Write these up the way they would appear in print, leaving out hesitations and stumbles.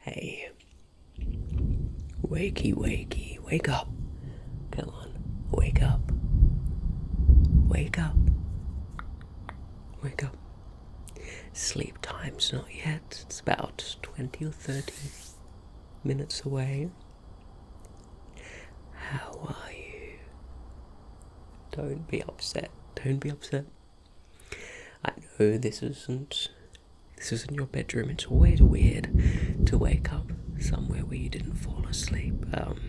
Hey, wakey, wakey, wake up. Come on, wake up. Wake up. Wake up. Sleep time's not yet. It's about 20 or 30 minutes away. How are you? Don't be upset. Don't be upset. I know this isn't your bedroom. It's always weird to wake up somewhere where you didn't fall asleep. I've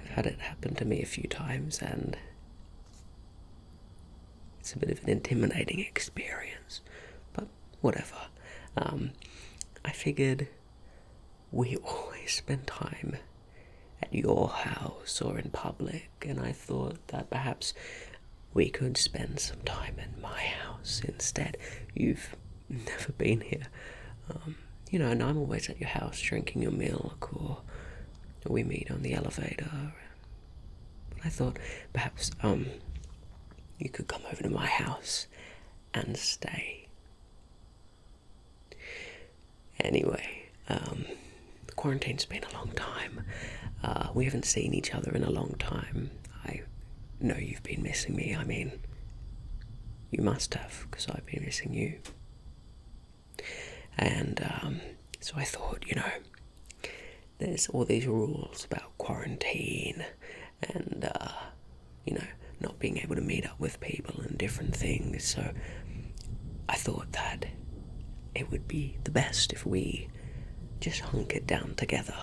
had it happen to me a few times, and it's a bit of an intimidating experience, but whatever. I figured we always spend time at your house or in public, and I thought that perhaps we could spend some time in my house instead. You've never been here, and I'm always at your house drinking your milk, or we meet on the elevator. But I thought perhaps you could come over to my house and stay. Anyway, the quarantine's been a long time. We haven't seen each other in a long time. I know you've been missing me. I mean, you must have, because I've been missing you. And so I thought, there's all these rules about quarantine and, not being able to meet up with people and different things. So I thought that it would be the best if we just hunkered down together.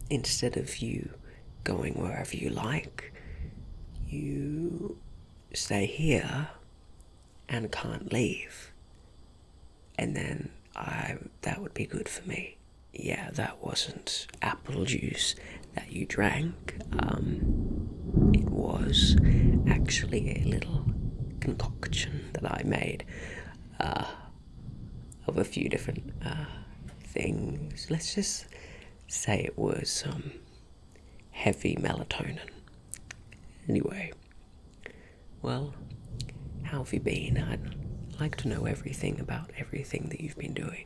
Instead of you going wherever you like, you stay here and can't leave. And then that would be good for me. Yeah, that wasn't apple juice that you drank. It was actually a little concoction that I made of a few different things. Let's just say it was heavy melatonin. Anyway, well, how have you been? I'd like to know everything about everything that you've been doing.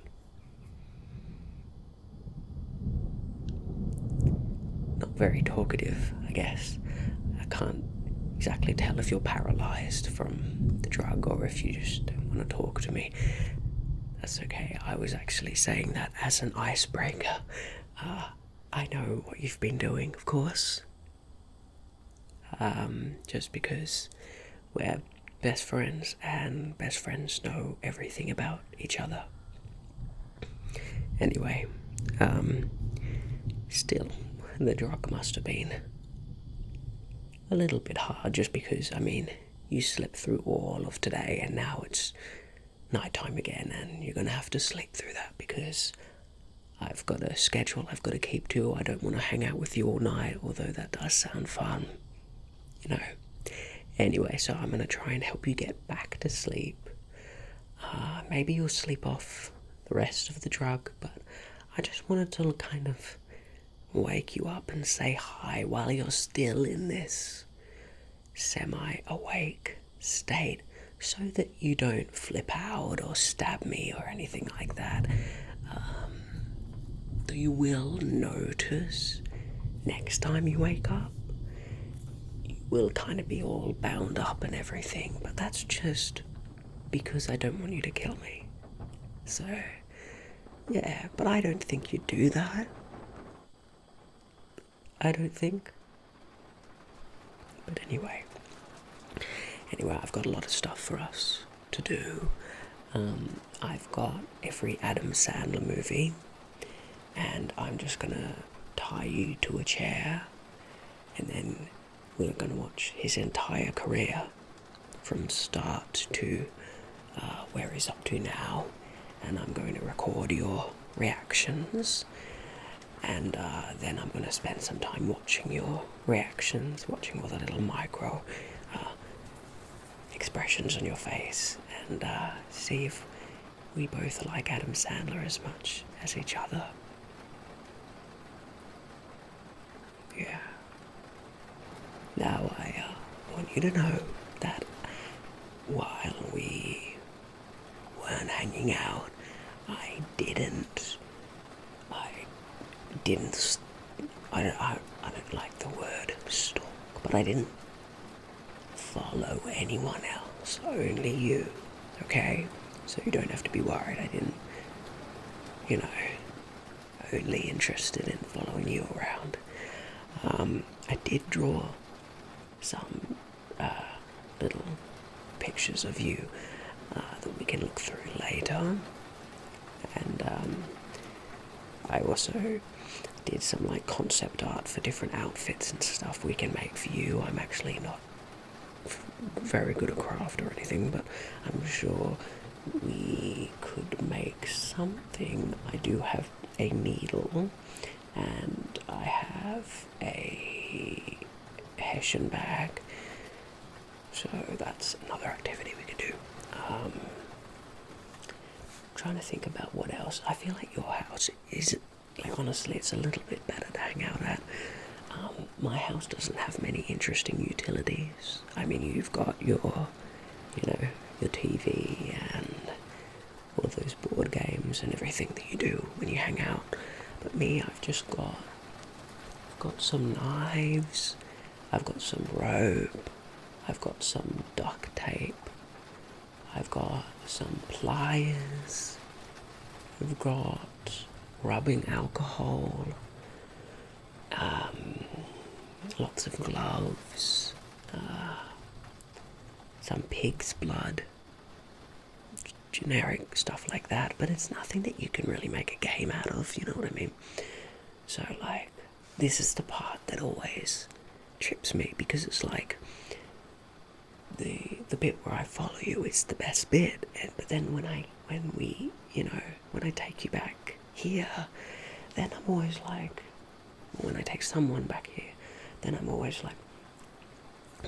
Not very talkative, I guess. I can't exactly tell if you're paralysed from the drug or if you just don't want to talk to me. That's okay. I was actually saying that as an icebreaker. I know what you've been doing, of course. Just because we're best friends, and best friends know everything about each other. Anyway, still, the drug must have been a little bit hard, just because, you slept through all of today, and now it's nighttime again, and you're gonna have to sleep through that, because I've got a schedule I've got to keep to. I don't want to hang out with you all night, although that does sound fun, Anyway, so I'm going to try and help you get back to sleep. Maybe you'll sleep off the rest of the drug, but I just wanted to kind of wake you up and say hi while you're still in this semi-awake state, so that you don't flip out or stab me or anything like that. So you will notice next time you wake up, you will kind of be all bound up and everything, but that's just because I don't want you to kill me. So, yeah, but I don't think you'd do that. I don't think. But anyway, I've got a lot of stuff for us to do. I've got every Adam Sandler movie, and I'm just gonna tie you to a chair, and then we're gonna watch his entire career from start to where he's up to now, and I'm going to record your reactions, and then I'm gonna spend some time watching your reactions, watching all the little micro expressions on your face, and see if we both like Adam Sandler as much as each other. Yeah. Now I want you to know that while we weren't hanging out, I didn't, I didn't, I don't like the word stalk, but I didn't follow anyone else, only you, okay? So you don't have to be worried. I didn't, only interested in following you around. I did draw some little pictures of you that we can look through later, and I also did some like concept art for different outfits and stuff we can make for you. I'm actually not very good at craft or anything, but I'm sure we could make something. I do have a needle, and I have a Hessian bag, so that's another activity we could do. Trying to think about what else. I feel like your house is, like, honestly, it's a little bit better to hang out at. My house doesn't have many interesting utilities. I mean, you've got your TV and all of those board games and everything that you do when you hang out. But me, I've just got some knives, I've got some rope, I've got some duct tape, I've got some pliers, I've got rubbing alcohol, lots of gloves, some pig's blood, generic stuff like that, but it's nothing that you can really make a game out of, you know what I mean? So, like, this is the part that always trips me, because it's like, the bit where I follow you is the best bit, but then when I take you back here, then I'm always like, when I take someone back here, then I'm always like,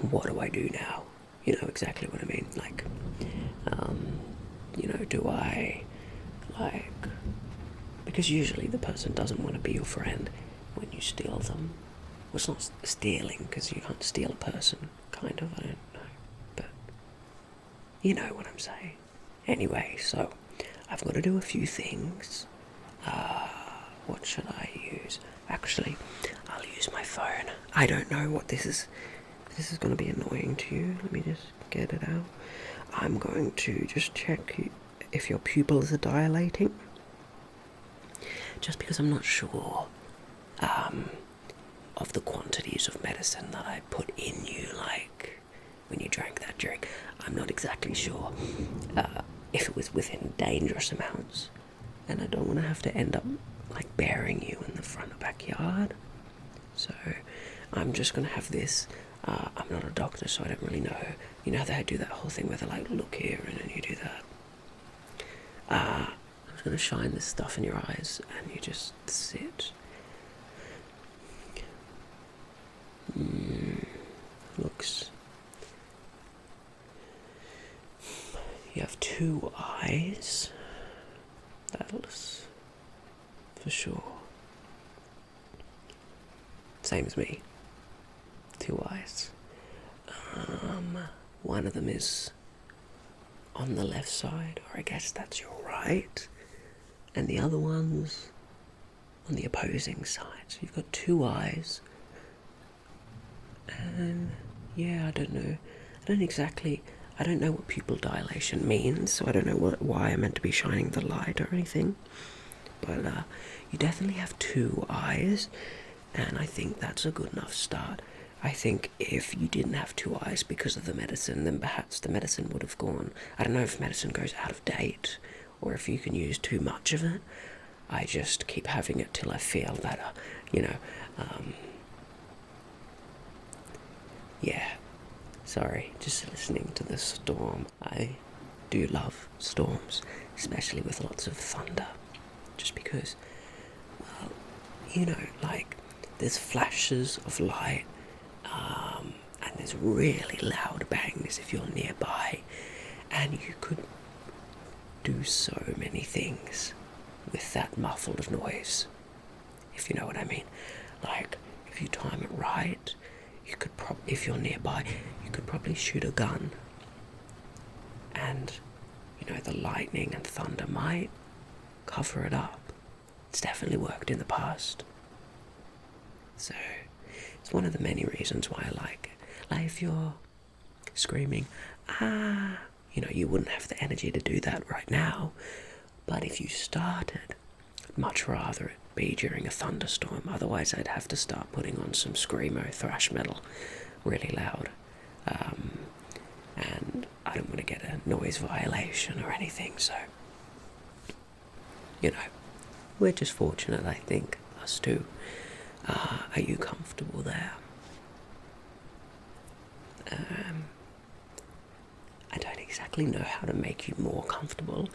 what do I do now? You know exactly what I mean, like, do I, like, because usually the person doesn't want to be your friend when you steal them. Well, it's not stealing, because you can't steal a person, kind of, I don't know, but you know what I'm saying. Anyway, so, I've got to do a few things. What should I use? Actually, I'll use my phone. I don't know what this is. This is going to be annoying to you. Let me just get it out. I'm going to just check if your pupils are dilating. Just because I'm not sure of the quantities of medicine that I put in you, like when you drank that drink. I'm not exactly sure if it was within dangerous amounts, and I don't want to have to end up like burying you in the front or backyard. So I'm just going to have this. I'm not a doctor, so I don't really know. You know how they do that whole thing where they like, look here, and then you do that. I'm just going to shine this stuff in your eyes, and you just sit. Looks. You have 2 eyes. That's for sure. Same as me. 2 eyes. One of them is on the left side, or I guess that's your right, and the other one's on the opposing side. So you've got 2 eyes, and yeah, I don't know. I don't know what pupil dilation means, so I don't know why I'm meant to be shining the light or anything. But you definitely have 2 eyes, and I think that's a good enough start. I think if you didn't have 2 eyes because of the medicine, then perhaps the medicine would have gone. I don't know if medicine goes out of date, or if you can use too much of it. I just keep having it till I feel better, yeah. Sorry, just listening to the storm. I do love storms, especially with lots of thunder. Just because, well, like, there's flashes of light, and there's really loud bangs if you're nearby, and you could do so many things with that muffled noise, if you know what I mean. Like, if you time it right, you could if you're nearby, you could probably shoot a gun, and the lightning and thunder might cover it up. It's definitely worked in the past. So, it's one of the many reasons why I like it. Like, if you're screaming, you wouldn't have the energy to do that right now. But if you started, I'd much rather it be during a thunderstorm. Otherwise, I'd have to start putting on some screamo thrash metal really loud. And I don't want to get a noise violation or anything, so, we're just fortunate, I think, us two. Are you comfortable there? I don't exactly know how to make you more comfortable,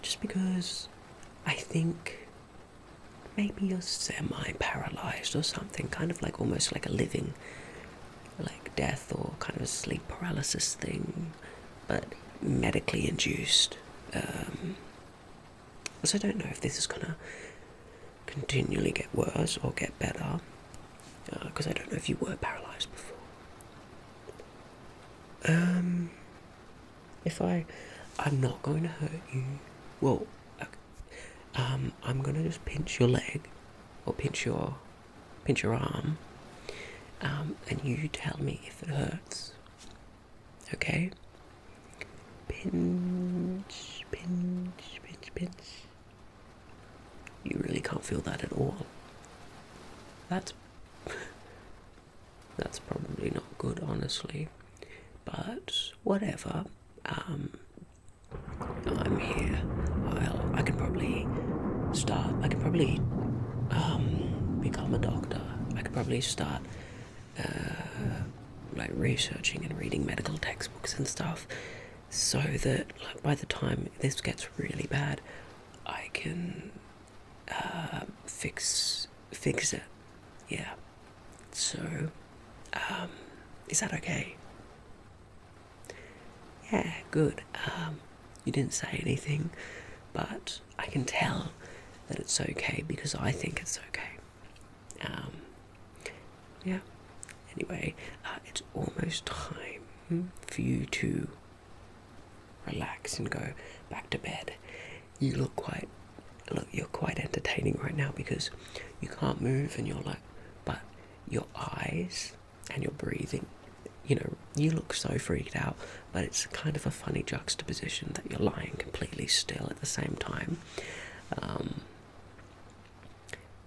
just because I think maybe you're semi-paralysed or something, kind of like almost like a living, like death or kind of a sleep paralysis thing, but medically induced. So I don't know if this is gonna continually get worse or get better, because I don't know if you were paralysed before. I'm not going to hurt you. Well, I'm gonna just pinch your leg, or pinch your arm, and you tell me if it hurts. Okay? Pinch, pinch, pinch, pinch. You really can't feel that at all. That's probably not good, honestly. But whatever. I'm here. I can probably start. I can probably become a doctor. I could probably start like researching and reading medical textbooks and stuff, so that like by the time this gets really bad, I can fix it. Yeah. So, is that okay? Yeah, good. You didn't say anything, but I can tell that it's okay because I think it's okay. Yeah. Anyway, it's almost time for you to relax and go back to bed. You're quite entertaining right now because you can't move and you're like, but your eyes and your breathing, you look so freaked out, but it's kind of a funny juxtaposition that you're lying completely still at the same time.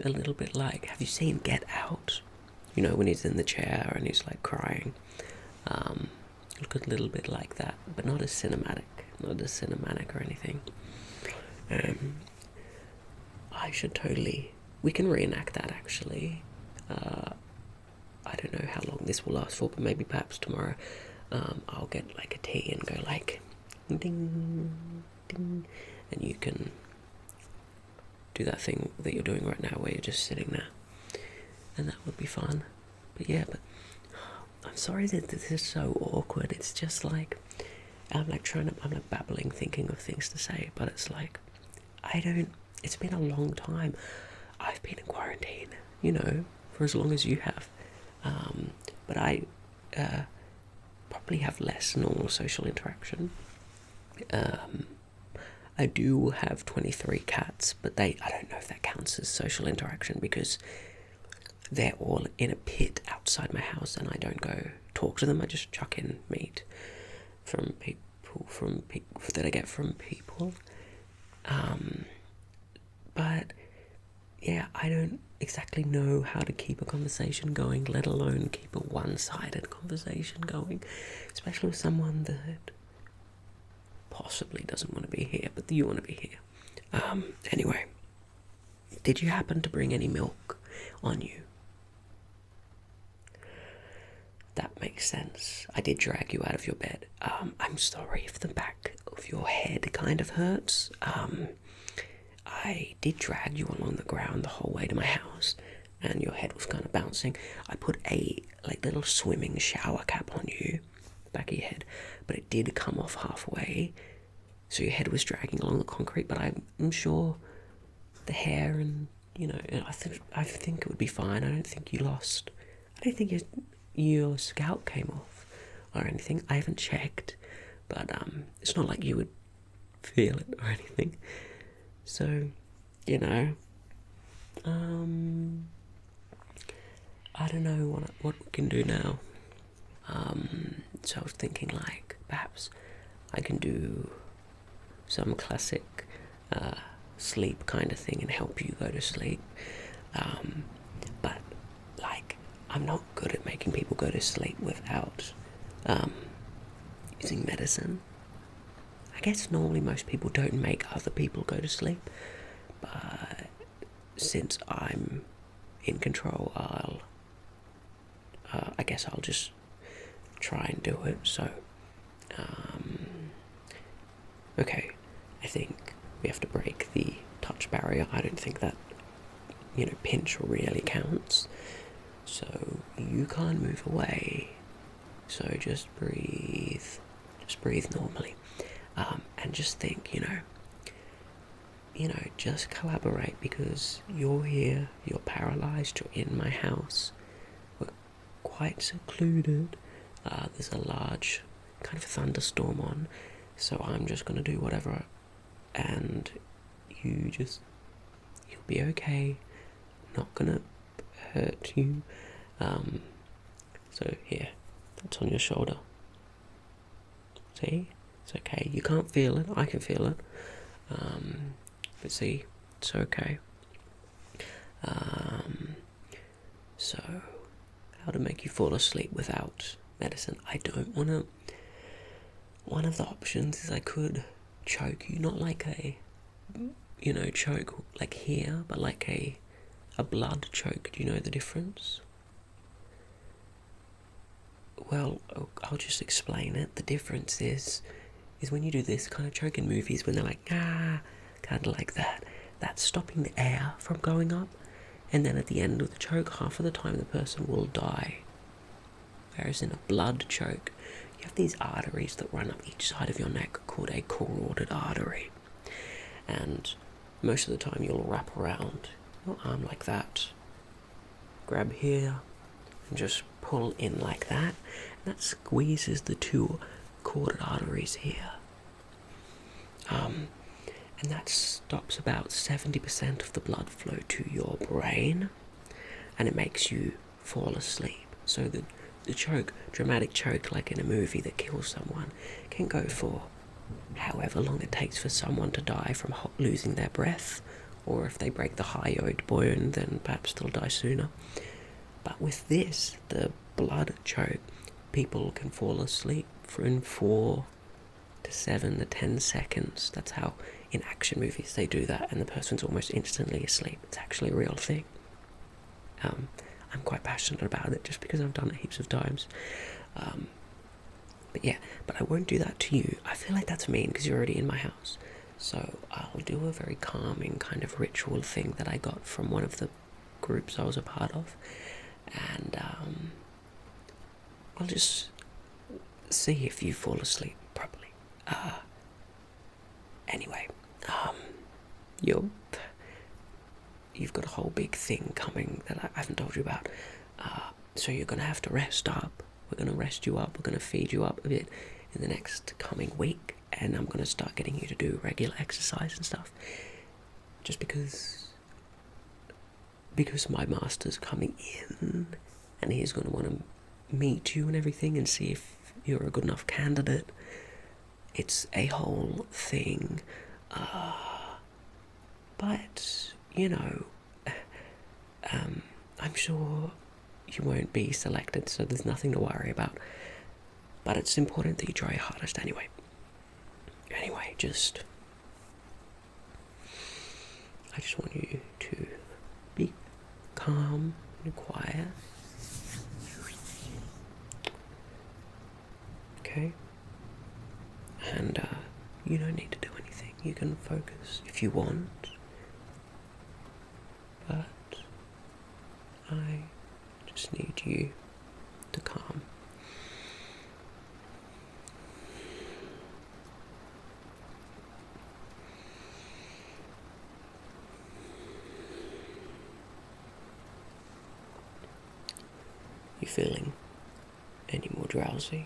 A little bit like, have you seen Get Out? When he's in the chair and he's like crying. Look a little bit like that, but not as cinematic or anything. We can reenact that actually. I don't know how long this will last for, but maybe perhaps tomorrow I'll get like a tea and go like ding, ding, and you can do that thing that you're doing right now where you're just sitting there, and that would be fun. But yeah, I'm sorry that this is so awkward. It's just like I'm like babbling, thinking of things to say, but it's like it's been a long time. I've been in quarantine, for as long as you have. But I probably have less normal social interaction. I do have 23 cats, but I don't know if that counts as social interaction because they're all in a pit outside my house and I don't go talk to them. I just chuck in meat from people that I get from people. But yeah, I don't exactly know how to keep a conversation going, let alone keep a one-sided conversation going, especially with someone that possibly doesn't want to be here, but you want to be here. Anyway, did you happen to bring any milk on you? That makes sense. I did drag you out of your bed. I'm sorry if the back of your head kind of hurts. I did drag you along the ground the whole way to my house, and your head was kind of bouncing. I put a little swimming shower cap on you, back of your head, but it did come off halfway, so your head was dragging along the concrete. But I'm sure the hair and I think it would be fine. I don't think you lost. I don't think your scalp came off or anything. I haven't checked, but it's not like you would feel it or anything. So you know, I don't know what we can do now. So I was thinking, like, perhaps I can do some classic sleep kind of thing and help you go to sleep. But, like, I'm not good at making people go to sleep without using medicine. I guess normally most people don't make other people go to sleep, but since I'm in control, I guess I'll just try and do it. So, okay, I think we have to break the touch barrier. I don't think that, pinch really counts. So you can't move away. So just breathe normally, and just think, just collaborate, because you're here, you're paralysed, you're in my house, we're quite secluded, there's a large kind of thunderstorm on, so I'm just going to do whatever, and you'll be okay, not going to hurt you. So here, that's on your shoulder. See? It's okay. You can't feel it. I can feel it. But see, it's okay. So, how to make you fall asleep without medicine? I don't want to... One of the options is I could choke you, not like a, choke like here, but like a blood choke. Do you know the difference? Well, I'll just explain it. The difference is when you do this kind of choke in movies, when they're like, kind of like that, that's stopping the air from going up, and then at the end of the choke, half of the time the person will die. Whereas in a blood choke, you have these arteries that run up each side of your neck called a carotid artery, and most of the time you'll wrap around your arm like that, grab here, and just pull in like that, and that squeezes the two carotid arteries here. And that stops about 70% of the blood flow to your brain, and it makes you fall asleep. So the choke, dramatic choke like in a movie that kills someone, can go for however long it takes for someone to die from losing their breath, or if they break the hyoid bone, then perhaps they'll die sooner. But with this, the blood choke, people can fall asleep in 4 to 7 to 10 seconds. That's how in action movies they do that, and the person's almost instantly asleep. It's actually a real thing. I'm quite passionate about it just because I've done it heaps of times. But I won't do that to you. I feel like that's mean because you're already in my house. So I'll do a very calming kind of ritual thing that I got from one of the groups I was a part of. And I'll just see if you fall asleep properly. Anyway, you've got a whole big thing coming that I haven't told you about. So you're going to have to rest up. We're going to rest you up. We're going to feed you up a bit in the next coming week. And I'm going to start getting you to do regular exercise and stuff. Just because my master's coming in, and he's going to want to meet you and everything and see if you're a good enough candidate. It's a whole thing. But, I'm sure you won't be selected, so there's nothing to worry about. But it's important that you try your hardest anyway. Anyway, I just want you to be calm and quiet. Okay? And you don't need to do anything. You can focus if you want. But I just need you to calm. You feeling any more drowsy?